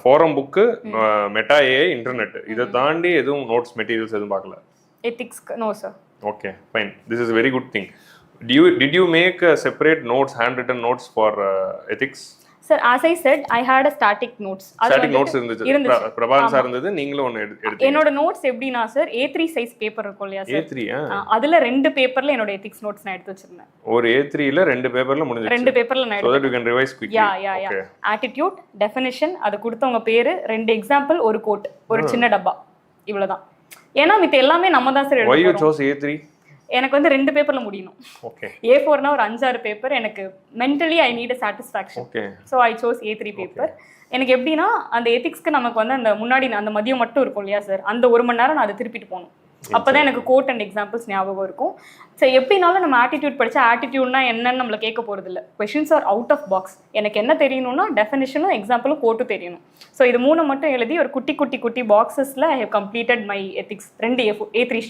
Forum book, meta AI, internet, இதை தாண்டி எதுவும் நோட்ஸ் மெட்டீரியல்ஸ் எதுவும் பார்க்கல? எத்திக்ஸ்க்கு no sir. Okay fine, this is very good thing. Did you make separate notes, handwritten notes for ethics? Sir, as I said, I had a static notes. Static notes இருந்துச்சு. Prabhakaran sir இருந்தது, நீங்களும் ஒன்னு எடுத்தீங்க. என்னோட notes எப்படினா sir A3 size paper இருக்கும் இல்லையா sir? A3 அதுல ரெண்டு பேப்பர்ல என்னோட எத்திக்ஸ் நோட்ஸ் நான் எடுத்து வச்சிருந்தேன். ஒரு A3ல ரெண்டு பேப்பர்ல முடிஞ்சிருச்சு. ரெண்டு பேப்பர்ல நான் so that you can revise quickly. Yeah. Attitude, definition, அது கொடுத்தவங்க பேரு, ரெண்டு எக்ஸாம்பிள், ஒரு கோட், ஒரு சின்ன டப்பா, இவ்வளவுதான். ஏன்னா மித்த எல்லாமே நம்ம தான் சார் எழுதணும். Why you chose A3? எனக்கு வந்து ரெண்டு பேப்பர்ல முடியணும். ஓகே. A4னா ஒரு 5-6 பேப்பர், எனக்கு mentally I need a satisfaction. Okay. So I chose A3 paper. எனக்கு எப்படின்னா அந்த எத்திக்ஸ்க்கு நமக்கு வந்து அந்த முன்னாடி அந்த மதியம் மட்டும் இருக்கும் இல்லையா சார், அந்த 1 மணி நேரம் நான் அதை திருப்பிட்டு போகணும். அப்பதான் எனக்கு கோட் அண்ட் எக்ஸாம்பிள்ஸ் ஞாபகம் இருக்கும். சரி, எப்படினாலும் நம்ம ஆட்டிடியூட் படிச்சா ஆட்டிடியூட்னா என்னன்னு நம்மள கேட்க போறது இல்லை. Questions are out of box. எனக்கு என்ன தெரியணும்னா டெஃபினிஷனும் எக்ஸாம்பிளும் கோட்டும் தெரியணும். ஸோ இது 3 மட்டும் எழுதி ஒரு குட்டி பாக்ஸஸ்ல I have completed my ethics 2 A3 sheet.